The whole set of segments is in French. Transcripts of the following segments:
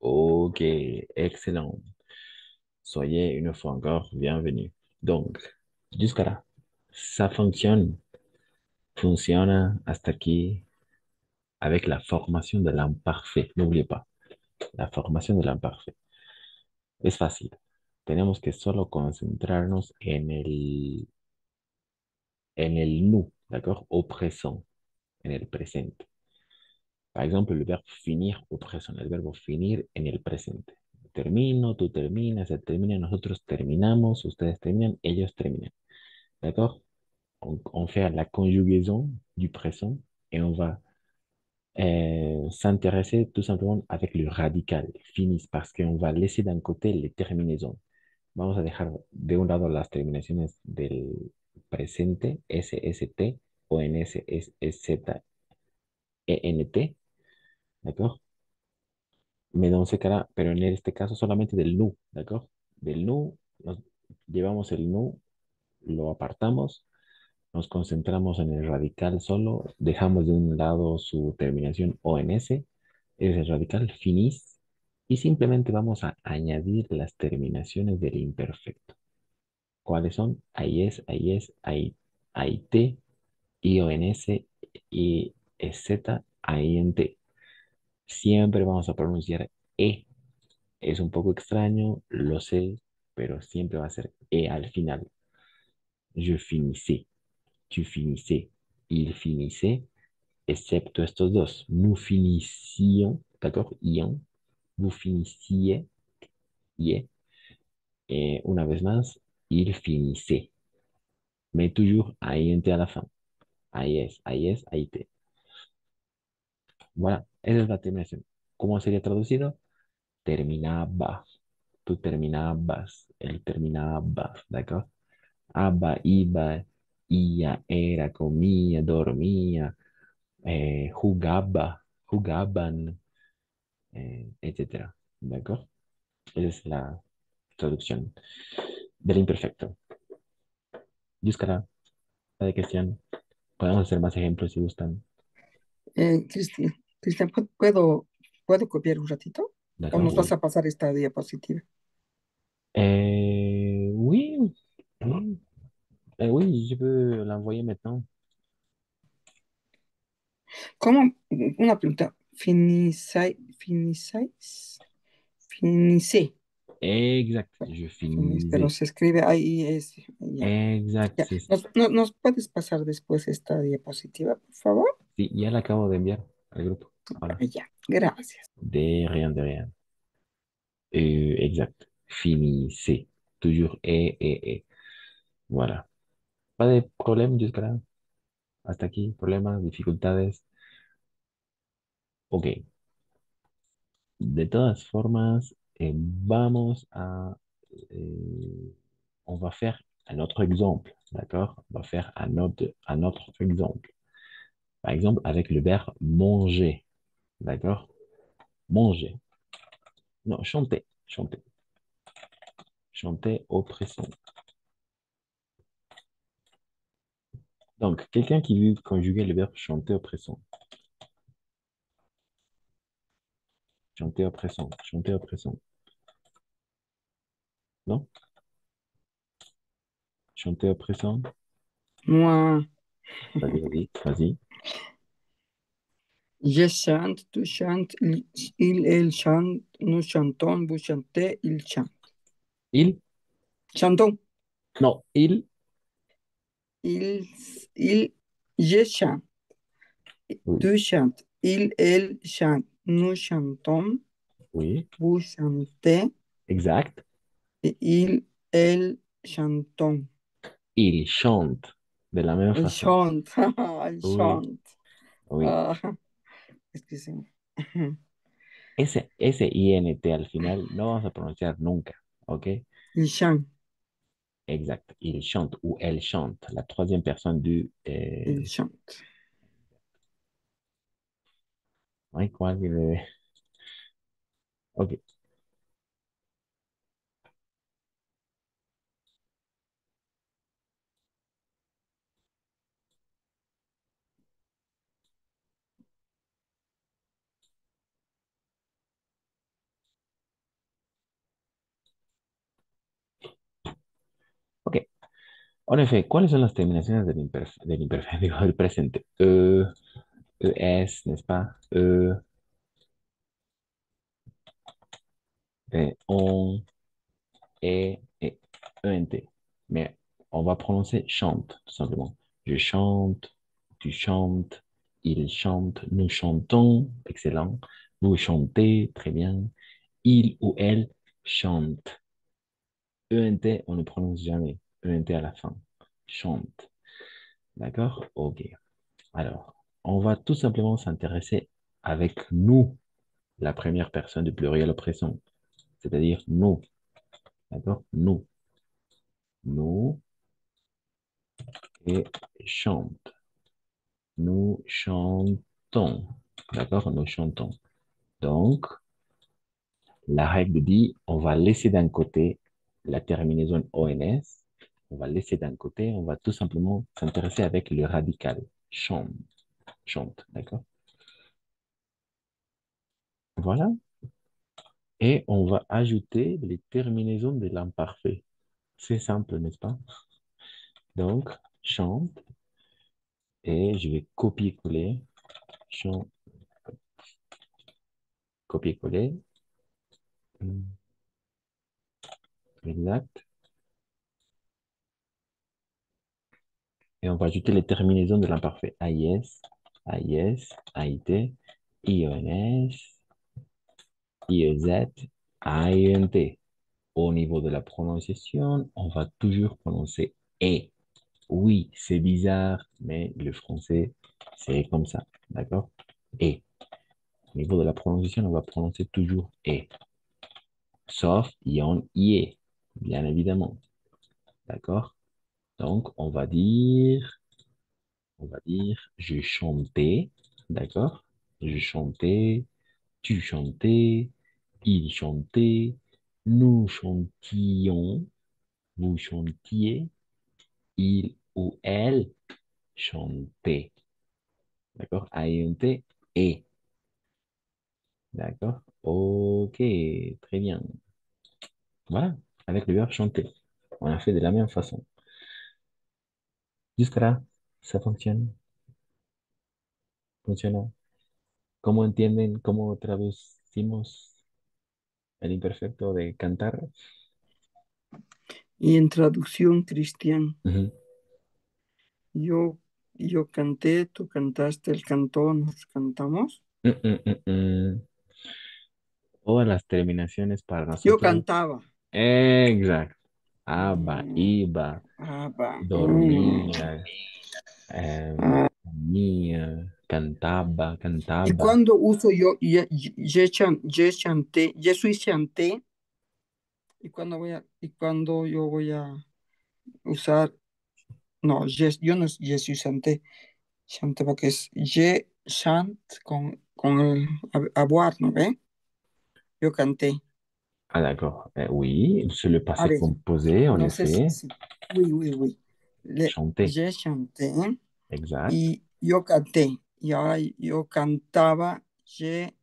Ok, excellent. Soyez une fois encore bienvenus. Donc, jusqu'à là, ça fonctionne. Funciona hasta aquí avec la formation de l'imparfait. N'oubliez pas, la formación de l'imparfait. Es fácil. Tenemos que solo concentrarnos en el nous, d'accord? Au présent, en el presente. Par exemple, le verbe finir au présent, el verbo finir en el presente. Termino, tú terminas, él termina, nosotros terminamos, ustedes terminan, ellos terminan. D'accord? On fait la conjugaison du présent et on va s'intéresser tout simplement avec le radical, finis, parce qu'on va laisser d'un côté les terminaisons. Vamos a dejar de un lado las terminaciones del presente, SST, ONS, SZ, ENT, ¿d'accord? Pero en este caso solamente del nu, ¿d'accord? Del nu, nos llevamos el nu, lo apartamos, nos concentramos en el radical solo, dejamos de un lado su terminación ONS, es el radical finis, y simplemente vamos a añadir las terminaciones del imperfecto. ¿Cuáles son? Ahí es, ahí es, ahí, ahí te, IONS, y Z, ahí en T. Siempre vamos a pronunciar E. Es un poco extraño, lo sé, pero siempre va a ser E al final. Je finissais, tu finissais, il finissait, excepto estos dos. Nous finissions, d'accord? Ion, vous finissiez, yeah. Una vez más, il finissait. Mais toujours INT à la fin. Ahí es, ahí te. Voilà, esa es la terminación. ¿Cómo sería traducido? Terminaba. Tú terminabas. Él terminaba. ¿De acuerdo? Aba, iba, ia, era, comía, dormía, jugaba, jugaban, etcétera. ¿De acuerdo? Esa es la traducción del imperfecto. Yúscara, la de cuestión. Podemos hacer más ejemplos si gustan. Cristian, ¿puedo copiar un ratito? ¿De ¿O acuerdo? nos vas Oui. a pasar esta diapositiva? Oui, oui. Oui, je peux l'envoyer maintenant. ¿Cómo? Una pregunta. Finicé. Exact, je Pero finissais. se escribe ahí es. Ya. Exact, Ya. c'est ¿Nos puedes pasar después esta diapositiva, por favor? sí, ya la acabo de enviar al grupo. Ahora, Ya, gracias. de rien, de rien. Exact, finissez. Toujours et. Voilà. Pas de problème jusqu'à là. Hasta aquí, problemas, dificultades. Ok. De todas formas, on va faire un autre exemple, d'accord? On va faire un autre exemple. Par exemple, avec le verbe manger, d'accord? Manger. Non, chanter, chanter. Chanter au présent. Donc, quelqu'un qui veut conjuguer le verbe chanter au présent. Chanter au présent, chanter au présent. Non? Chanter au présent. Moi, Vas-y, vas-y, vas-y. je chante, tu chantes, elle chante, nous chantons, vous chantez, il chante. Il? Chantons. Non, il. Il, il, je chante, Oui, tu chantes, elle chante, nous chantons, oui, vous chantez, exact. et elle chantons. Il chante de la même Il façon. chante, il Oui, chante. oui. Ah, excusez-moi. Ese INT al final no vamos a pronunciar nunca, ¿ok? Il chante, Exact. Il chante ou elle chante, la troisième personne du... il chante. ouais, quoi, ok. En effet, ¿cuáles son las terminaciones del imperfecto, digo, del presente? Es, n'est-ce pas? On, et ENT. Mais on va prononcer chante, tout simplement. Je chante, tu chantes, il chante, nous chantons, excellent. Vous chantez, très bien. Il ou elle chante. ENT, on ne prononce jamais. ENT à la fin. Chante. D'accord? Ok. Alors, on va tout simplement s'intéresser avec nous, la première personne du pluriel au présent, c'est-à-dire nous. D'accord? Nous. Nous et chante. Nous chantons. D'accord? Nous chantons. Donc, la règle dit, on va laisser d'un côté la terminaison ONS. On va laisser d'un côté, on va tout simplement s'intéresser avec le radical. Chante. Chante. D'accord? Voilà. Et on va ajouter les terminaisons de l'imparfait. C'est simple, n'est-ce pas? Donc, chante et je vais copier-coller. Chante, copier-coller. Exact. Et on va ajouter les terminaisons de l'imparfait. AIS, AIS, AIT, IONS, IEZ, AINT. Au niveau de la prononciation, on va toujours prononcer E. Oui, c'est bizarre, mais le français, c'est comme ça. D'accord? E. Au niveau de la prononciation, on va prononcer toujours E. Sauf ion IE, bien évidemment. D'accord? Donc, on va dire, je chantais, d'accord? Je chantais, tu chantais, il chantait, nous chantions, vous chantiez, il ou elle chantait, d'accord? INT et, d'accord? Ok, très bien. Voilà, avec le verbe chanter. On a fait de la même façon. Jusque là, ça fonctionne, funciona. ¿Cómo entienden, cómo traducimos el imperfecto de cantar? Y en traducción, Cristian, Ujú. yo, yo canté, tú cantaste, él cantó, nos cantamos. Mm, mm, mm, mm. Todas las terminaciones para Yo nosotros. cantaba. Exacto. Aba, Mm, iba, va. dormía, Ah. comía, cantaba, Y cantaba. cuando uso yo, ye chanté, je suis chanté, y cuando yo voy a usar, no, yo no es je suis chanté, chanté porque es je chant con el avoir, ¿no ve? Yo canté. Ah, d'accord. Oui, c'est le A passé ver, composé, en no sé si, effet. oui. Chanter. Je chanté Exact. y yo canté. Y ahora yo cantaba, je,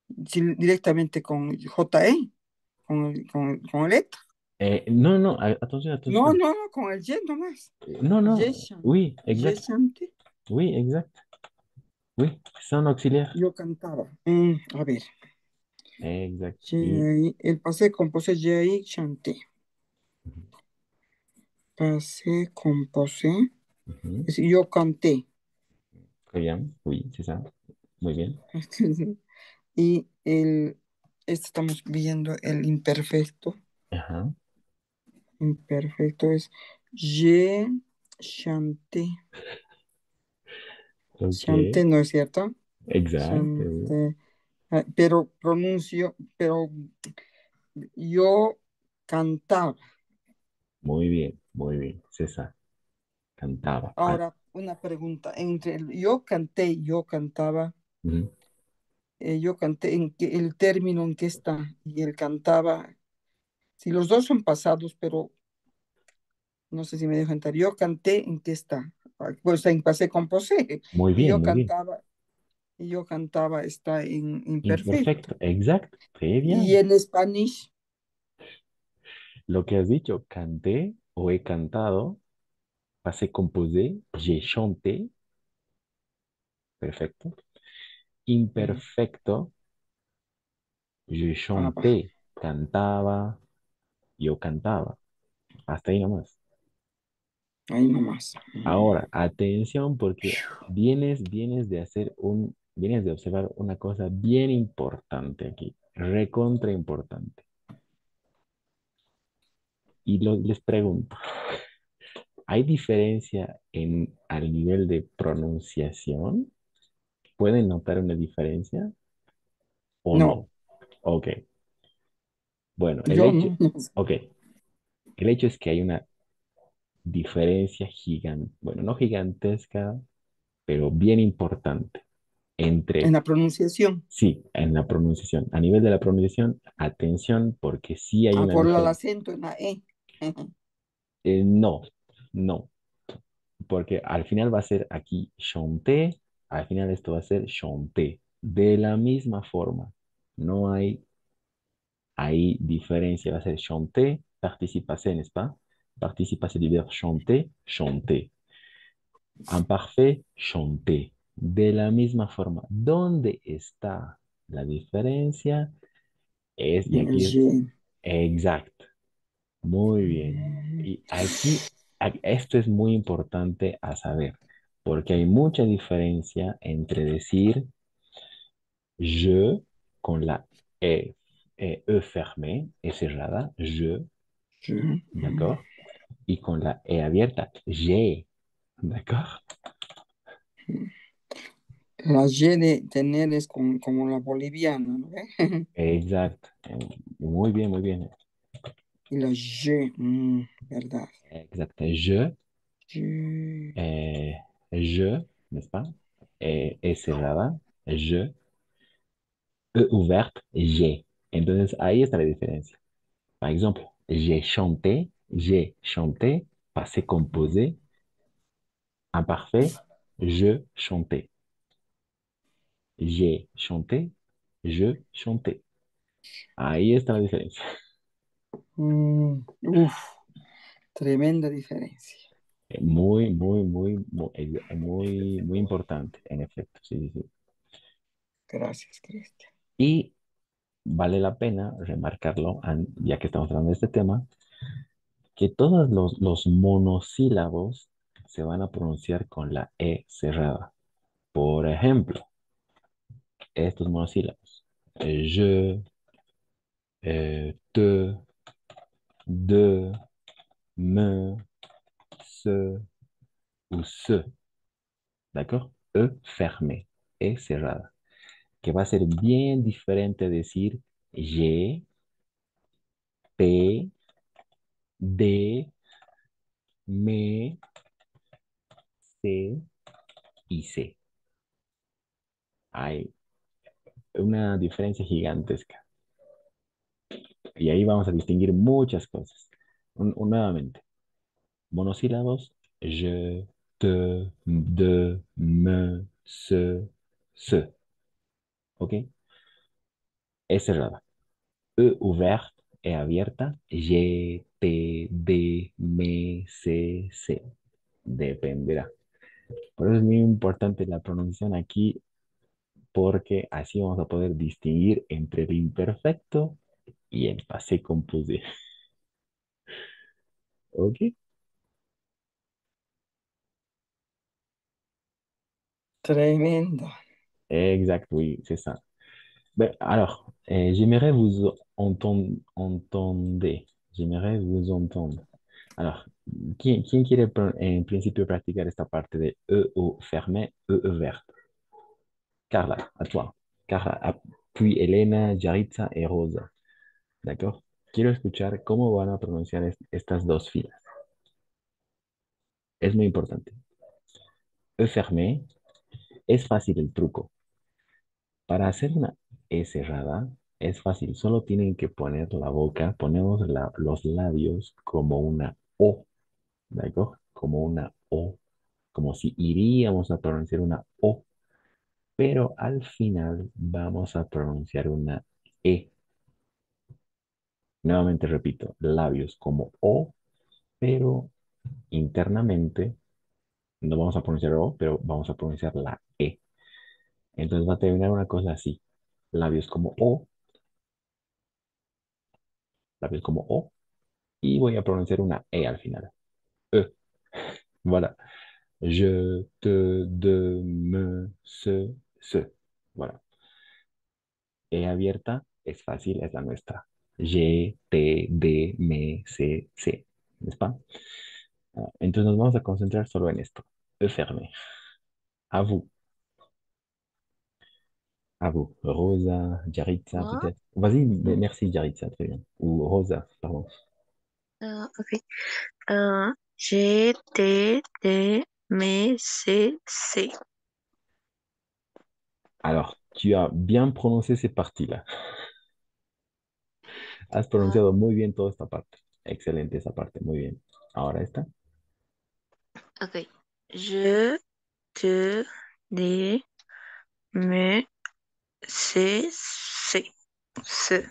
directamente con JE, con el letra. Non, non, attention, attention. No, con el Y nomás. Non, Je, non. Oui, je exact. chanté. Oui, exact. Oui, c'est un auxiliaire. Yo cantaba. A ver, Exact. Et el pasé composé, je chanté. mhm, Pasé composé, mhm. es decir, yo canté. Très bien. Oui, c'est ça. Muy bien. Y estamos viendo el imperfecto. Ajá. Imperfecto es je chanté. Ok. Chanté, ¿no es cierto? Exact. Chanté. Pero pronuncio, pero yo cantaba. Muy bien. C'est ça. Cantaba. Ah, Ahora, una pregunta. Entre yo canté y yo cantaba, mhm. yo canté, el término en que está y él cantaba. Si los dos son pasados, pero no sé si me dejo entender. Yo canté en qué está. Pues en pasé composé. Muy Y bien, yo muy bien. cantaba, y yo cantaba está en imperfecto. Imperfecto. Exact. Très Y bien. en Spanish, Lo que has dicho, canté o he cantado, passé composé, j'ai chanté, perfecto. Mm. Imperfecto, je Ah, va, chanté, cantaba, yo cantaba. Hasta ahí nomás. ahí nomás. Ahora, atención porque vienes de observar una cosa bien importante aquí, recontra importante. Y les pregunto, ¿hay diferencia al nivel de pronunciación? ¿Pueden notar una diferencia o No, no? Ok, bueno, yo no. No. ok, el hecho es que hay una diferencia gigante, bueno, no gigantesca, pero bien importante En entre, la pronunciación. sí, en la pronunciación. A nivel de la pronunciación, atención, porque sí hay Ah, una por el diferencia. acento en la E. No, no, porque al final va a ser aquí chanté, al final esto va a ser chanté, de la misma forma. No hay diferencia, va a ser chanté, participe passé, n'est-ce pas? Participe passé du verbe chanter, chanter. Imparfait, chanter. De la misma forma. ¿Dónde está la diferencia? Y En el aquí es Y. exacto. Muy bien. Mm, Y aquí, esto es muy importante a saber, porque hay mucha diferencia entre decir je con la E fermée, E cerrada, je, sí. ¿d'accord? Y con la E abierta, j'ai, ¿d'accord? La Y de tener es como la boliviana, ¿no ve? Exacto. Muy bien, muy bien. Y la ¿verdad? Exacto. Je, Y, eh, je, n'est-ce pas? E cerrada, je, E ouverte, j'ai. Entonces ahí está la diferencia. Par exemple, j'ai chanté, passé composé, imparfait, je chantais. J'ai chanté, je chantais. Ahí está la diferencia. uf, tremenda diferencia. Muy, muy, muy, muy, muy importante, en efecto. Sí, sí, sí. Gracias, Cristian. Y vale la pena remarcarlo, ya que estamos hablando de este tema, que todos los monosílabos se van a pronunciar con la E cerrada. Por ejemplo, estos monosílabos. Je, te, de, me, se ou se. ¿D'accord? E fermé, E cerrada. Que va a ser bien diferente decir je, te, de, me, se y se. Hay una diferencia gigantesca. Y ahí vamos a distinguir muchas cosas. Nuevamente, monosílabos, je, te, de, me, se. ¿Ok? Es cerrada. E ouverte, E abierta, je, te, de, me, se. Dependerá. Por eso es muy importante la pronunciación aquí, porque así vamos a poder distinguir entre el imperfecto y el passé composé. ¿Ok? Tremendo. Exact, oui, c'est ça. Ben, alors, j'aimerais vous entendre. J'aimerais vous entendre. Alors, ¿quién quiere en principio practicar esta parte de E o fermé, E verte? Carla, à toi. Carla, puis Elena, Yaritza y Rosa. ¿D'accord? Quiero escuchar cómo van a pronunciar estas dos filas. Es muy importante. E fermé, es fácil el truco. Para hacer una E cerrada es fácil, solo tienen que poner la boca, ponemos los labios como una O, ¿de acuerdo? Como una O, como si iríamos a pronunciar una O, pero al final vamos a pronunciar una E, Nuevamente repito, labios como O, pero internamente no vamos a pronunciar O, pero vamos a pronunciar la E. Entonces va a terminar una cosa así. Labios como O, labios como O, y voy a pronunciar una E al final. E. Voilà. Je, te, de, me, se. Voilà. E abierta es fácil, es la nuestra. Je, te, de, me, se. ¿N'est-ce pas? Entonces nos vamos a concentrar solo en esto. E fermé. À vous. À vous. Rosa, Jaritza, Moi, peut-être. Vas-y, merci, Jaritza, très bien. Ou Rosa, pardon. ok. G, T, D, M, C, C. Alors, tu as bien prononcé ces parties-là. Has Euh, pronunciado muy bien toda esta parte. Excelente esa parte, muy bien. Ahora esta. ok. Je, te, D, M, C, C. C.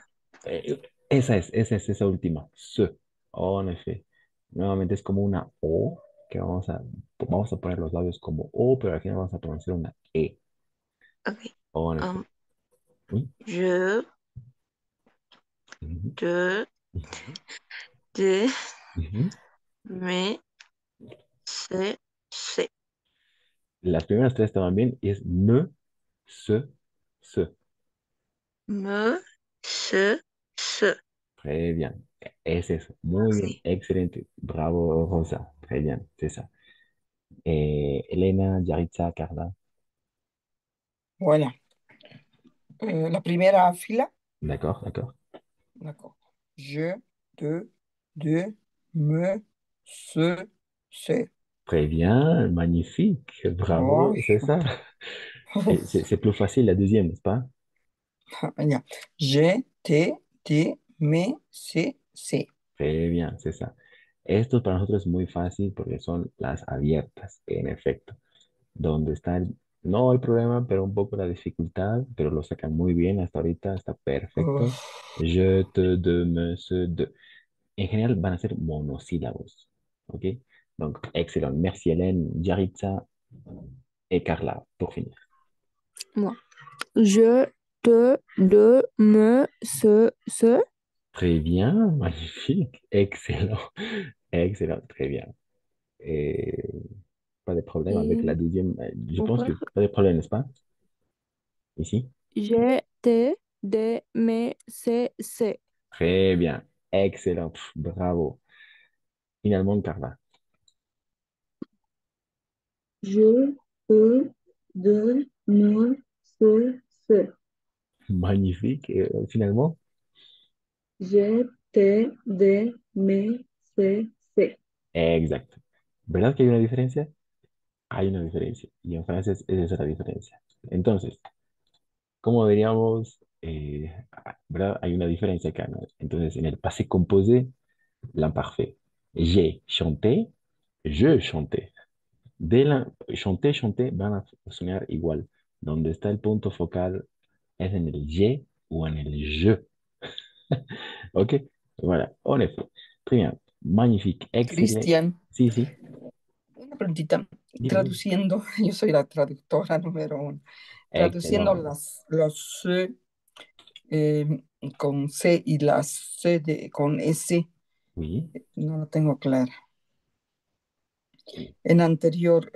Esa última. Se. Oh, en efecto. Nuevamente es como una O, que vamos a poner los labios como O, pero al final vamos a pronunciar una E. Ok. Oh, en Um, efecto. Oui. je, Mhm. te, Mhm. D, Mhm. M, C, C. Las primeras tres estaban bien y es me, se. Me, C, C. Très bien. Es eso. Muy bien. Sí. Excelente. Bravo, Rosa. Très bien. C'est ça. Elena, Yaritza, Carla. Bueno, la primera fila, D'accord, d'accord. d'accord. Je, te, de, me, se. Très bien. Magnifique. Bravo. Ay, C'est ça. Et c'est plus facile la deuxième, n'est-ce pas? ya. Je, te, de, me, se. Très bien. C'est ça. Esto para nosotros es muy fácil porque son las abiertas, en efecto. Donde está no el problema, pero un poco la dificultad, pero lo sacan muy bien hasta ahorita, está perfecto. Uf, Je, te, de, me, se, de. En general van a ser monosílabos. ¿Ok? Donc, excellent. Merci Hélène, Yaritza et Carla, pour finir. Moi. Je, te, de, me, se. Très bien, magnifique, excellent, excellent, très bien. Et pas de problème avec la Et deuxième. Je pense que encore. pas de problème, n'est-ce pas? Ici? J, T, D, M, C, C. Très bien, excellent, pff, bravo. Finalement, Carla. Je, te, de, me, se. Magnifique. Et, finalement, J, T, D, M, C. exacto. ¿Verdad que hay una diferencia? Hay una diferencia. Y en francés es esa la diferencia. Entonces, ¿cómo diríamos? ¿Verdad? Hay una diferencia acá, ¿no? Entonces, en el passé composé, l'imparfait. J'ai chanté, je chanté. De la chanté, chanté van a sonar igual. Donde está el punto focal es en el j'ai o en el je. ¿Ok? Voilà, en effet. Très bien. Magnifique. Excellent. Cristian, Sí, sí. una preguntita. Dime, dime. Traduciendo, yo soy la traductora número uno. Traduciendo Excellent. los C con C y las con S, Oui. no lo tengo clara. En anterior,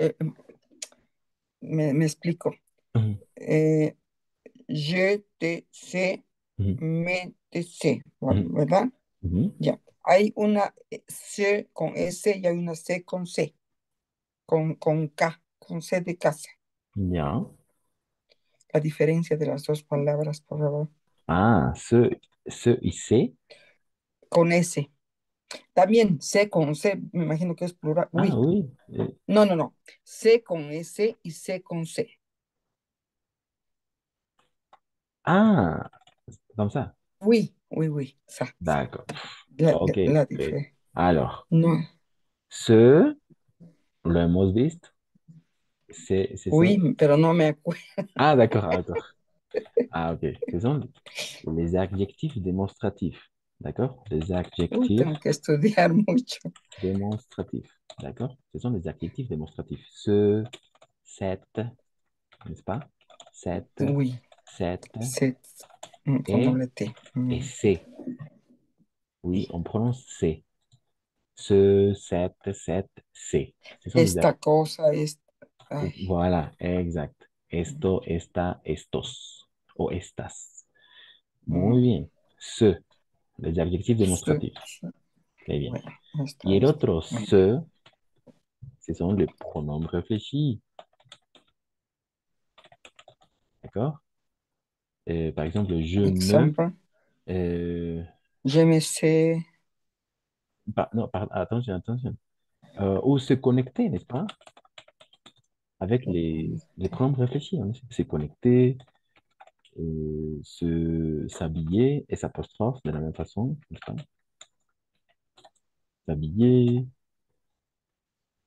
me explico. Mhm, Eh, je te sé, mhm, me te sé, mhm, ¿verdad? mhm. Ya. Hay una C con S y hay una C con C, con K, con C de casa. Bien. La diferencia de las dos palabras, por favor. Ah, ce y C. Con S. También C con C, me imagino que es plural. Ah, Uy, oui. no, no, no. C con S y C con C. Ah, comme ça. Uy, uy, uy. D'accord. La, Ok. la Ok. diferencia. Alors, No. ce, lo hemos visto. Ce sont. Uy, pero no me acuerdo. Ah, d'accord, d'accord. Ah, ok. Ce sont les adjectifs démonstratifs. D'accord? Les Uy, adjectifs tengo que estudiar mucho. démonstratifs. D'accord? Ce sont les adjectifs démonstratifs. Ce, cette, n'est-ce pas? Cette, Uy, cette c'est con et, doble T. et c'est. Oui, on prononce c'est. Ce, cette, c'est. Ce sont des Esta cosa es. Ay, Voilà, exact. Esto, esta, estos o estas. Muy mm, bien. Ce, les adjectifs démonstratifs. Très bien. bueno, Y el esto. otro Bueno, ce, ce sont les pronoms réfléchis. D'accord? Par exemple, je me. example. euh, Je me sais. non, attention, attention. Ou se connecter, n'est-ce pas? Avec les pronoms réfléchis. En effet. Se connecter, s'habiller et s'apostrophe de la même façon, n'est-ce pas? S'habiller,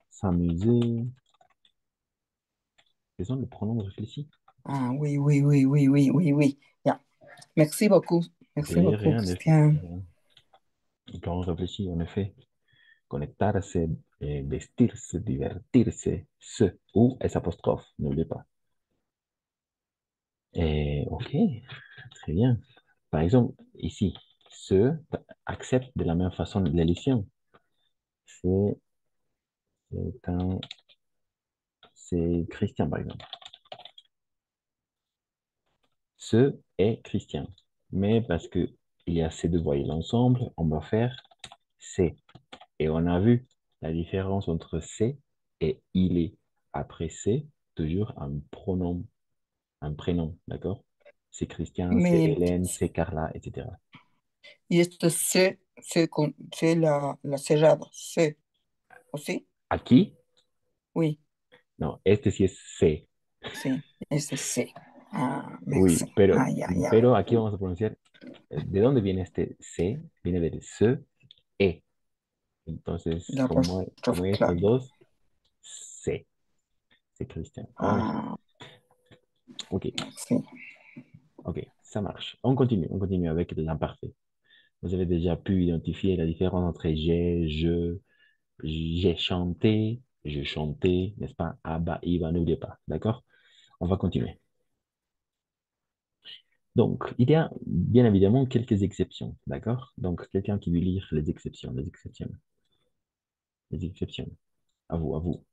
s'amuser. Ce sont les pronoms réfléchis. Ah, oui, oui, oui, oui, oui, oui, oui. Ya. Merci beaucoup. Merci De beaucoup, rien, de Christian. rien. Les pronoms réfléchis, en effet. Conectarse, vestirse, divertirse, se ou S apostrophe, n'oubliez pas. Ok, très bien. Par exemple, ici, se accepte de la même façon l'élection. C'est c'est Christian, par exemple. Ce est Christian. Mais parce que il y a ces deux voyelles ensemble, on va faire c'est. Et on a vu la différence entre c'est et il est. Après c'est, toujours un prénom, d'accord? C'est Christian, c'est Mais, Hélène, c'est Carla, etc. y esto c'est la cerrada. C'est. ¿O sí? Aquí, Oui, no, este sí es C. sí. Este sí. Ah, merci. Oui, Ah, ya, ya. pero aquí vamos a pronunciar, ¿de dónde viene este C? Viene del se, E. Entonces, La como apóstrofe, hay estos claro. dos, C, c'est Christian. En effet. Ah, Ok, sí. ok, ça marche. On continue avec l'imparfait. Vous avez déjà pu identifier la différence entre j'ai chanté, je chantais, n'est-ce pas? Abba, Iva, n'oubliez pas. D'accord? On va continuer. Donc, il y a bien évidemment quelques exceptions. D'accord? Donc, quelqu'un qui veut lire les exceptions, les exceptions, les exceptions. À vous, à vous.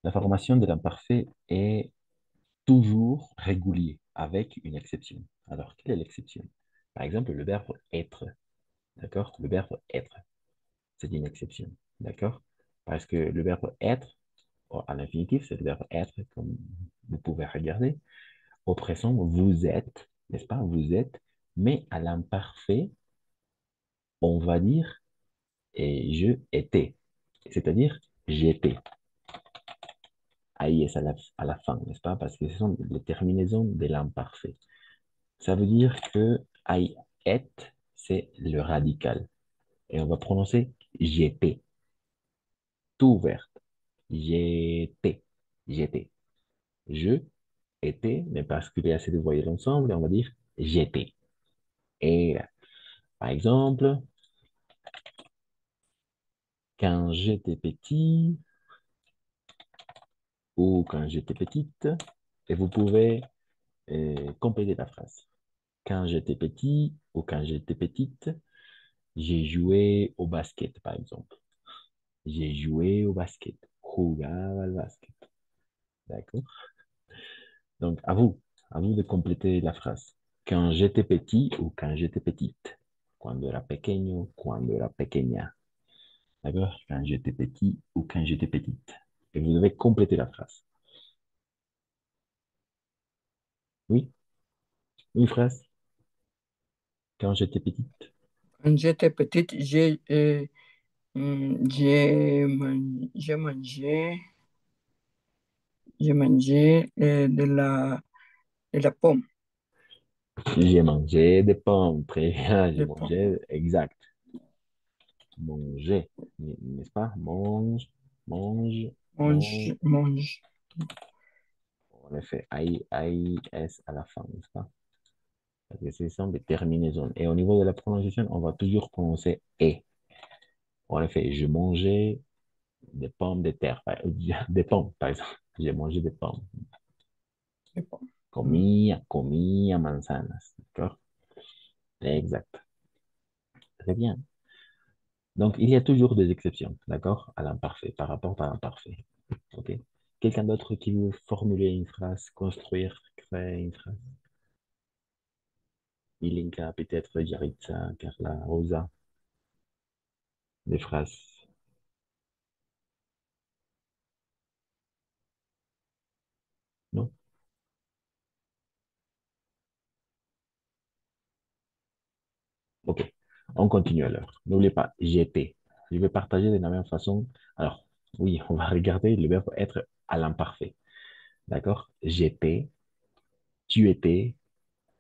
La formation de l'imparfait est toujours régulier avec une exception. Alors, quelle est l'exception? Par exemple, le verbe être. D'accord? Le verbe être, c'est une exception. D'accord? Parce que le verbe être, à l'infinitif, c'est le verbe être, comme vous pouvez regarder. Au présent, vous êtes, n'est-ce pas? Vous êtes, mais à l'imparfait, on va dire je étais, c'est-à-dire j'étais. Ahí est à la fin, n'est-ce pas? Parce que ce sont les terminaisons de l'imparfait. Ça veut dire que I est, c'est le radical. Et on va prononcer j'étais, tout ouvert. J'étais, j'étais. Je étais, mais parce qu'il y a assez de voyelles ensemble, on va dire j'étais. Et par exemple, quand j'étais petit ou quand j'étais petite, et vous pouvez compléter la phrase. Quand j'étais petit ou quand j'étais petite, j'ai joué au basket, par exemple. J'ai joué au basket. Jugaba al basket. D'accord? Donc, à vous de compléter la phrase. Quand j'étais petit ou quand j'étais petite. Cuando era pequeño, cuando era pequeña. D'accord? Quand j'étais petit ou quand j'étais petite. Et vous devez compléter la phrase. Oui? Une phrase. Quand j'étais petite. Quand j'étais petite, j'ai mangé de la pomme. J'ai mangé des pommes. Très bien, j'ai De pomme. mangé. Exact. Manger, n'est-ce pas? Mange, mange, mange. Mange. En effet, I, S à la fin, n'est-ce pas? Parce que ce sont des terminaisons. Et au niveau de la prononciation, on va toujours prononcer et. En effet, je mangeais des pommes de terre, des pommes, par exemple. J'ai mangé des pommes. C'est pas- Mm. Comía manzanas. D'accord? Exact. Très bien. Donc, il y a toujours des exceptions, d'accord, à l'imparfait, par rapport à l'imparfait. OK? Quelqu'un d'autre qui veut formuler une phrase, construire, créer une phrase? Ilinka, peut-être, Yaritza, Carla, Rosa, des phrases. Non? OK. On continue alors. N'oubliez pas, j'étais. Je vais partager de la même façon. Alors, oui, on va regarder le verbe être à l'imparfait. D'accord? J'étais, tu étais,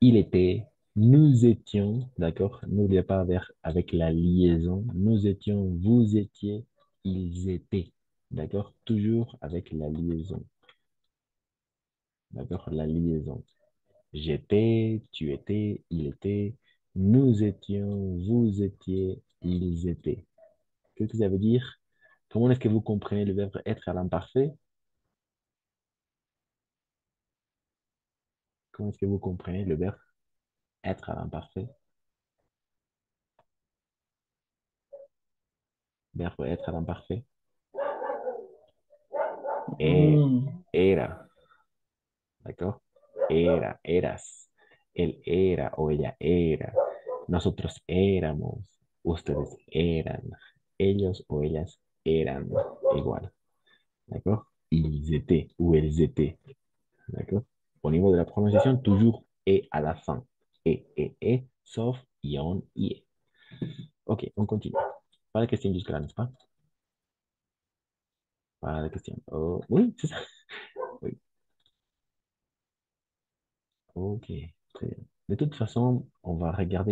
il était, nous étions, d'accord? N'oubliez pas avec la liaison. Nous étions, vous étiez, ils étaient. D'accord? Toujours avec la liaison. D'accord? La liaison. J'étais, tu étais, il était, nous étions, vous étiez, ils étaient. Qu'est-ce que ça veut dire? Comment est-ce que vous comprenez le verbe être à l'imparfait? Comment est-ce que vous comprenez le verbe être à l'imparfait? Verbe être à l'imparfait. Et, Mm. era, ¿d'accord? Era, eras. Él era o ella era. Nosotros éramos. Ustedes eran. Ellos o ellas eran igual. ¿D'accord? Ils étaient ou elles étaient. D'accord? Au niveau de la prononciation, toujours et à la fin. Et, sauf ion, ie. Ok, on continue. Pas de question jusque-là, n'est-ce pas? Pas de question. Oh, oui, c'est ça. Oui. Ok, très bien. De toute façon, on va regarder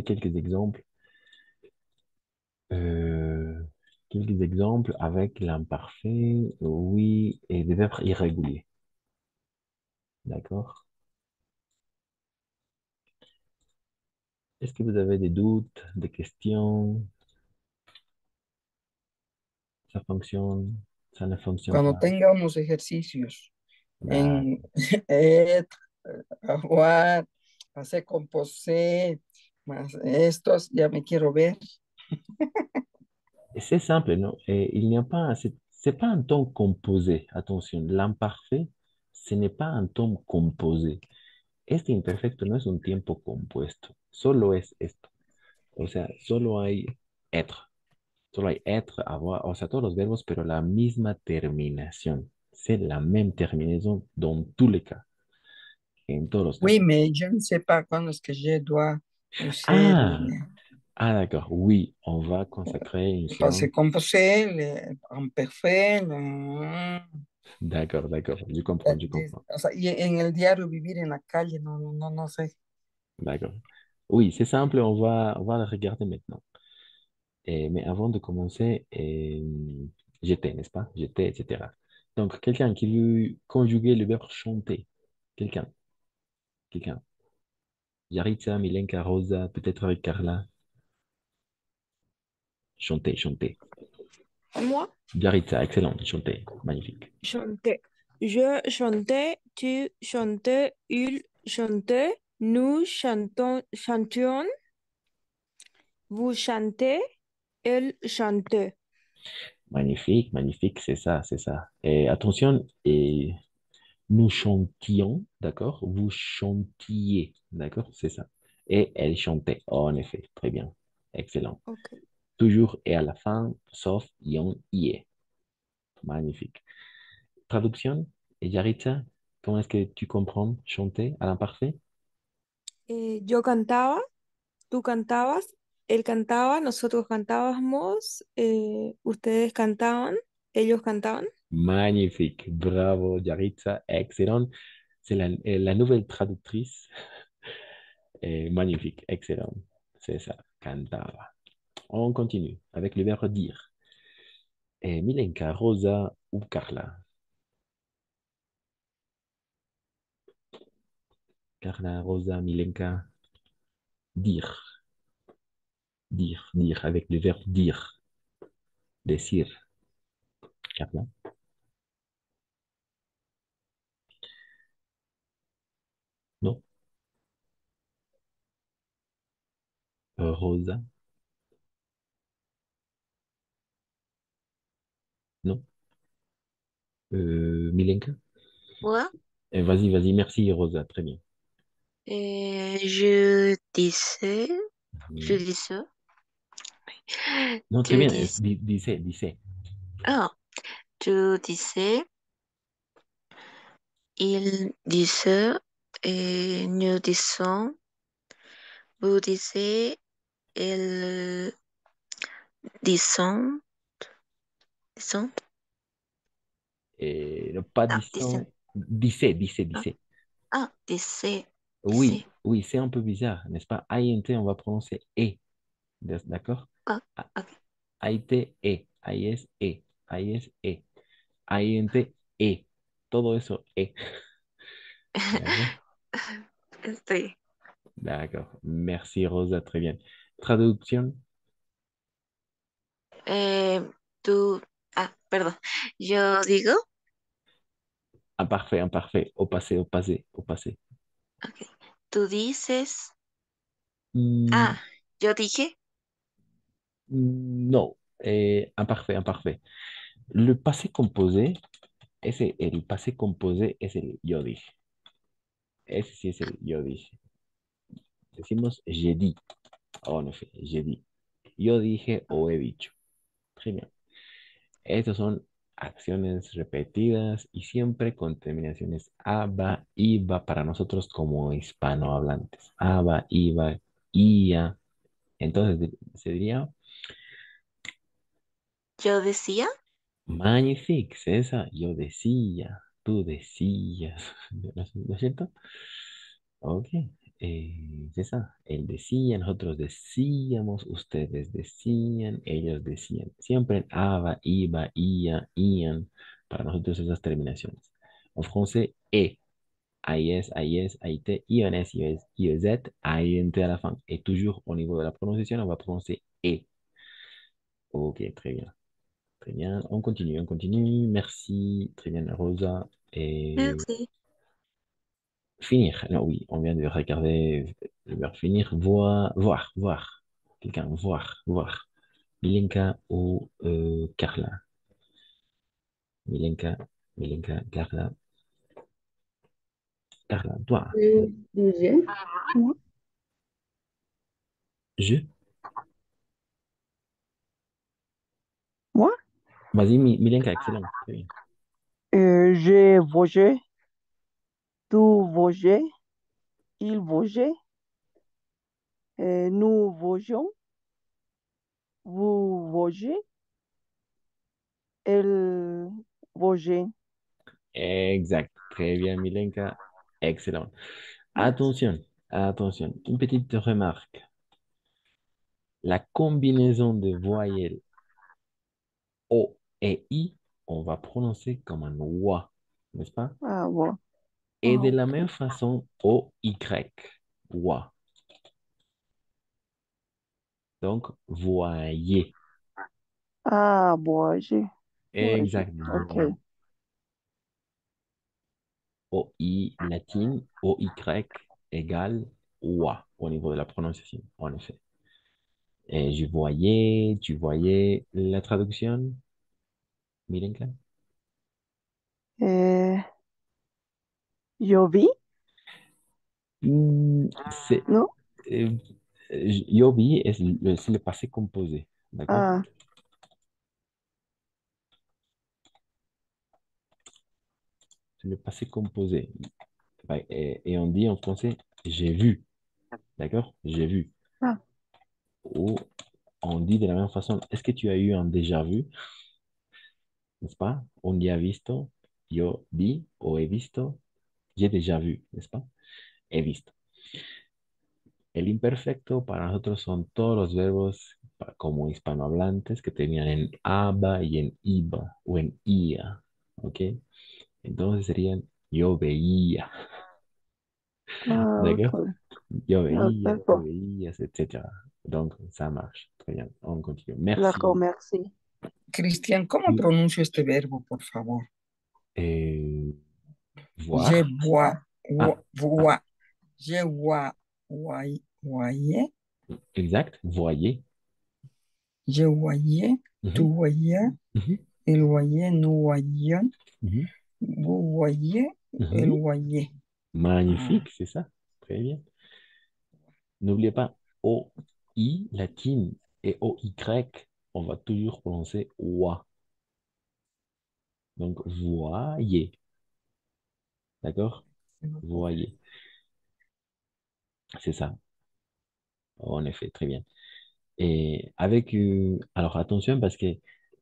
euh, quelques exemples avec l'imparfait, oui, et des verbes irréguliers. D'accord? Est-ce que vous avez des doutes, des questions? Ça fonctionne? Ça ne fonctionne Cuando pas? tenga unos ejercicios en D'accord. être, jugar, hacer composé, más estos, ya me quiero ver. Et c'est simple, non? Et il n'y a pas, c'est pas un ton composé. Attention, l'imparfait, ce n'est pas un ton composé. Este imperfecto no es un tiempo compuesto, solo es esto. O sea, solo hay être. Solo hay être, avoir, o sea, todos los verbos, pero la misma terminación. C'est la même terminaison dans tous les cas, en todos los Oui, casos. mais je ne sais pas quand est-ce que je dois user Ah, d'accord, oui, on va consacrer une parce que séance. composé, en parfait, D'accord, je comprends. o sea, y en el diario vivir en la calle, no sé. D'accord. Oui, c'est simple, on va le regarder maintenant. Mais avant de commencer, j'étais, n'est-ce pas? J'étais, etc. Donc, quelqu'un qui veut conjuguer le verbe chanter. Quelqu'un, quelqu'un. Yaritza, Milenka, Rosa, peut-être avec Carla. Chanter, chanter. Moi, Yaritza, excellent, chanter, magnifique. chantais. Je chantais, tu chantais, il chantait, nous chantions, vous chantez, elle chantait. Magnifique, magnifique, c'est ça, c'est ça. Et attention, et nous chantions, d'accord? Vous chantiez, d'accord? C'est ça. Et elle chantait, en effet, très bien, excellent. Ok. Toujours et à la fin, sauf ion, ie. Magnifique. Traduction, et Yaritza, comment est-ce que tu comprends chanter à l'imparfait? Yo cantaba, tú cantabas, él cantaba, nosotros cantábamos, ustedes cantaban, ellos cantaban. Magnifique. Bravo, Yaritza, excellent. C'est la nouvelle traductrice. Magnifique, excellent. C'est ça, cantava. On continue avec le verbe dire. Milenka, Rosa ou Carla? Carla, Rosa, Milenka. Dire, dire, avec le verbe dire, decir. Carla, non. Rosa, non. Milenka? Moi, Vas-y, vas-y, merci Rosa, très bien. je disais, je Mhm. disais, Non, très tu bien, dis, disais, disais. ah, tu disais, il disait, et nous disons, vous disiez, ils disons, disons, Non, pas ah, disons, disant, disais, disais, ah, disais. ah, disais, Oui, disais, oui, c'est un peu bizarre, n'est-ce pas? INT, on va prononcer E, d'accord? ah, A- ok. AIT, E, AIS, E, AIS, E, INT, E. Todo eso, E. D'accord? Estoy. D'accord. Merci Rosa, très bien. Traducción. Eh, tú, perdón, yo digo, Imparfait, imparfait. Au passé, au passé, au passé. ok, tú dices, Mm, ah, yo dije, no, imparfait, imparfait. Le passé composé, el passé composé es el yo dije. Ese sí es el yo dije. Decimos j'ai dit. Oh, no sé, j'ai dit. Yo dije o he dicho. Très bien. Estas son acciones repetidas y siempre con terminaciones aba, iba para nosotros como hispanohablantes. Aba, iba, ia. Entonces se diría yo decía, magnifique, César. Yo decía, tú decías. ¿No es cierto? Ok. César, él decía, nosotros decíamos, ustedes decían, ellos decían. Siempre en aba, iba, ia, ian. Para nosotros esas terminaciones. En français, et, AIS, AIS, AIT, INS, IES, IEZ, INT à la fin. Et toujours au niveau de la prononciation, on va prononcer et. Ok, très bien. Très bien. On continue, on continue. Merci. Très bien, Rosa. Et merci. finir. Non, oui, on vient de regarder le verbe finir. Voir, voir, voir. Quelqu'un, voir, voir. Milenka ou Carla. Milenka, Milenka, Carla. Carla, toi. Dije. Moi. Je. Moi, Vas-y, Milenka, excellent. Très bien. j'ai vogé, tu vogé, il vogeait, nous vogions, vous vogez, elle vogeait. Exact. Très bien, Milenka. Excellent. Merci. Attention, attention. Une petite remarque. La combinaison de voyelles O et I, on va prononcer comme un OA, n'est-ce pas? Ah bon. Et Ah, de la ok. même façon, O-Y, OA. Donc, voyez. Ah, voyez, voyez. Exactement. Ok. O-I latine, O-Y égale OA au niveau de la prononciation, en effet. Et je voyais, tu voyais la traduction, Milenka? Euh, yo vi, C'est, non? euh, Yobi, c'est le passé composé, d'accord? Ah, C'est le passé composé. Ouais, et on dit en français, j'ai vu, d'accord? J'ai vu. ah, Ou on dit de la même façon, est-ce que tu as eu un déjà vu, n'est-ce pas? On y a visto, yo vi o he visto, j'ai déjà vu, n'est-ce pas? He visto. El imperfecto para nosotros son todos los verbos como hispanohablantes que tenían en aba y en iba o en ia, ¿ok? Entonces serían yo veía, ah, ¿d'accord? ok. Yo Ah, veía, tú d'accord. veías, etc. Donc, ça marche. Très bien. On continue. Merci. D'accord, merci. Cristian, ¿cómo Tu- pronuncio este verbo, por favor? euh, Je voir. vois, Ah, ah, vois, je vois, voyais, exact. Voyez. je voyais, tu Mhm, voyais, mhm, il voyait, nous voyions, mhm, vous voyez, elle mhm. voyait. Ah, Magnifique, c'est ça. Très bien. N'oubliez pas O-I latine et O-Y. On va toujours prononcer OA. Donc, voyez. D'accord? Voyez. C'est ça. En effet, très bien. Et avec, alors attention parce que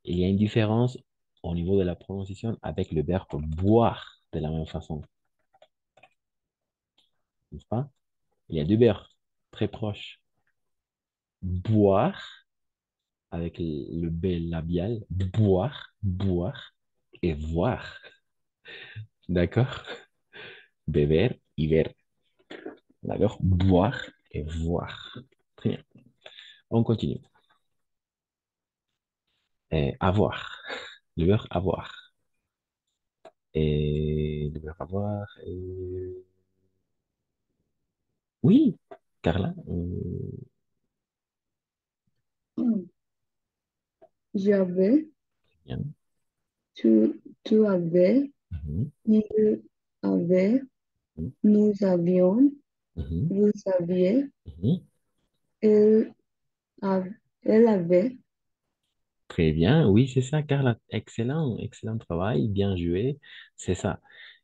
il y a une différence au niveau de la prononciation avec le verbe boire de la même façon, n'est-ce pas? Il y a deux verbes très proches. Boire avec le B labial, boire, boire et voir. D'accord? Beber y ver. D'accord? Boire et voir. Très bien. On continue. Avoir. Le verbe avoir. Et le verbe avoir. Oui, Carla. J'avais, Bien. tu avais, Mhm, il avait, mhm, nous avions, mhm, vous aviez, mhm. elle, a- elle avait. Très bien. Oui, c'est ça, Carla. Excellent, excellent travail. Bien joué. C'est ça.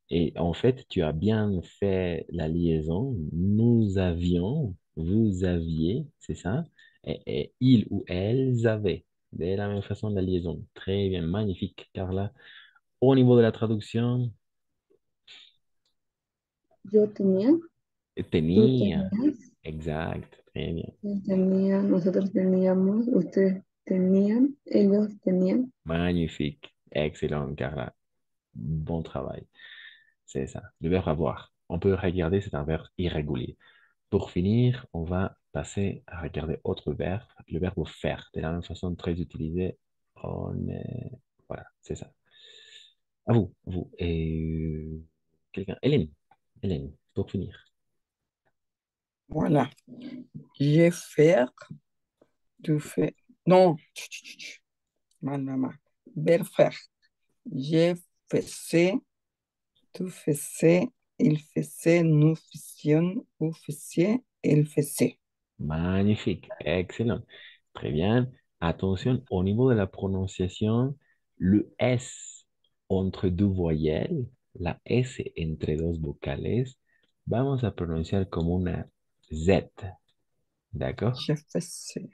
Et en fait, tu as bien fait la liaison. Nous avions, vous aviez, c'est ça. Et ils ou elles avaient. De la même façon, la liaison. Très bien, magnifique, Carla. Au niveau de la traduction, Yo tenía, tú tenía. tenías, Exact. Très bien. él tenía, nosotros teníamos, ustedes tenían, ellos tenían. Magnifique. Excellent, Carla. Bon travail. C'est ça. Le verbe avoir. On peut regarder, c'est un verbe irrégulier. Pour finir, on va passer à regarder autre verbe, le verbe faire. De la même façon, très utilisé. Voilà, c'est ça. À vous, à vous. Et quelqu'un. Hélène. Hélène, pour finir. voilà. Je faire, tu fais. Non, mal, mal, mal. Ver faire. Je faisais, tu faisais, il faisait, nous faisions, vous faisiez, elle faisait. Magnifique, excellent. Très bien. Attention, au niveau de la prononciation, le S entre deux voyelles, la S entre dos vocales, vamos a pronunciar como una Z, ¿d'accord? Je faisais,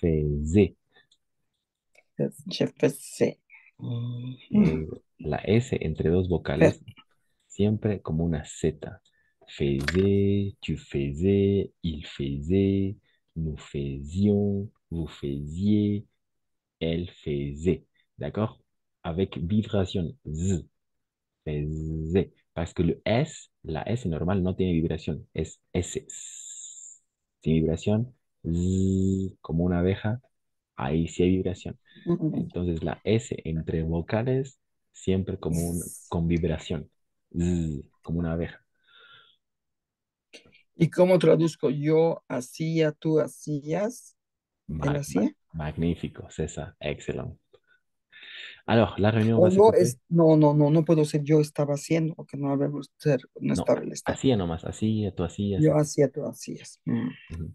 Faisait. je faisais. Eh, la S entre dos Faire. vocales, siempre como una Z. Faisait, tu faisais, il faisait, nous faisions, vous faisiez, elle faisait. D'accord? Avec vibration Z. Faisait. Parce que le S, la S normal no tiene vibración. Es S. Sin vibración. Z, como una abeja. Ahí sí hay vibración. Entonces la S entre vocales siempre como con vibración. Z, como una abeja. ¿Y cómo traduzco? Yo hacía, tú hacías, él hacía. Magnífico, César. Excelente. Alors, la réunion O va se yo couper. no puedo ser yo estaba haciendo, porque no habemos ser, no No, estaba el estado. así nomás, así, tú hacías. Yo hacía, tú hacías. Ujú.